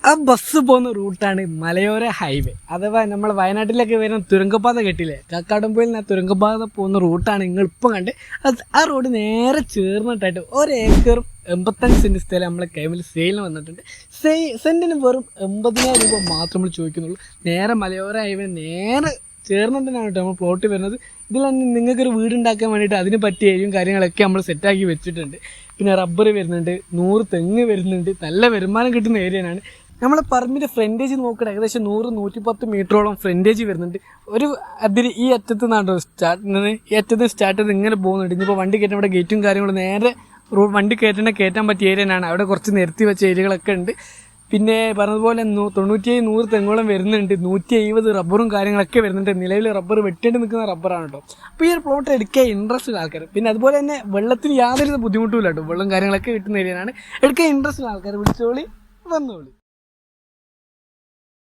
ആ ബസ് പോകുന്ന റൂട്ടാണ് മലയോര ഹൈവേ അഥവാ നമ്മൾ വയനാട്ടിലൊക്കെ വരുന്ന തുരങ്കപാത കെട്ടില്ലേ കക്കാടംപൊയിൽ നിന്ന് തുരങ്കപാത പോകുന്ന റൂട്ടാണ് നിങ്ങൾ ഇപ്പം കണ്ട് ആ റോഡ് നേരെ ചേർന്നിട്ടായിട്ട് 1 ഏക്കറും 85 സെൻറ്റ് സ്ഥലം നമ്മളെ കൈമിൽ സെയിലിന് വന്നിട്ടുണ്ട്. സെൻറ്റിന് വെറും 80,000 രൂപ മാത്രം നമ്മൾ ചോദിക്കുന്നുള്ളൂ. നേരെ മലയോര ഹൈവേ നേരെ ചേർന്നിട്ടാണ് കേട്ടോ നമ്മൾ പ്ലോട്ട് വരുന്നത്. ഇതിൽ നിങ്ങൾക്കൊരു വീടുണ്ടാക്കാൻ വേണ്ടിയിട്ട് അതിന് പറ്റിയ ഏരിയയും കാര്യങ്ങളൊക്കെ നമ്മൾ സെറ്റാക്കി വെച്ചിട്ടുണ്ട്. പിന്നെ റബ്ബർ വരുന്നുണ്ട്, 100 തെങ്ങ് വരുന്നുണ്ട്, നല്ല വരുമാനം കിട്ടുന്ന ഏരിയയാണ്. നമ്മളെ പറമ്പിൻ്റെ ഫ്രണ്ടേജ് നോക്കണം, ഏകദേശം 100-110 മീറ്ററോളം ഫ്രണ്ടേജ് വരുന്നുണ്ട്. ഒരു അതിൽ ഈ അറ്റത്ത് നിന്നാണ് സ്റ്റാർട്ട് ചെയ്യുന്നത്, ഈ അറ്റത്ത് സ്റ്റാർട്ട് ചെയ്ത് ഇങ്ങനെ പോകുന്നുണ്ട്. ഇനിയിപ്പോൾ വണ്ടി കയറ്റാൻ ഇവിടെ ഗേറ്റും കാര്യങ്ങളും നേരെ വണ്ടി കയറ്റാൻ പറ്റിയ ഏരിയയാണ്. അവിടെ കുറച്ച് നിരത്തി വെച്ച ഏരിയകളൊക്കെ ഉണ്ട്. പിന്നെ പറഞ്ഞതുപോലെ 97-100 തെങ്ങോളം വരുന്നുണ്ട്, 170 റബ്ബറും കാര്യങ്ങളൊക്കെ വരുന്നുണ്ട്. നിലവിൽ റബ്ബർ വെട്ടേണ്ടി നിൽക്കുന്ന റബ്ബറാണ് കേട്ടോ. അപ്പോൾ ഈ ഒരു പ്ലോട്ട് എടുക്കാൻ ഇൻട്രസ്റ്റ് ഉള്ള ആൾക്കാർ, പിന്നെ അതുപോലെ തന്നെ വെള്ളത്തിന് യാതൊരു ബുദ്ധിമുട്ടുമില്ല കേട്ടോ, വെള്ളം കാര്യങ്ങളൊക്കെ കിട്ടുന്ന ഏരിയയാണ്. എടുക്കാൻ ഇൻട്രസ്റ്റ് ഉള്ള ആൾക്കാർ വിളിച്ചോളി, വന്നോളി.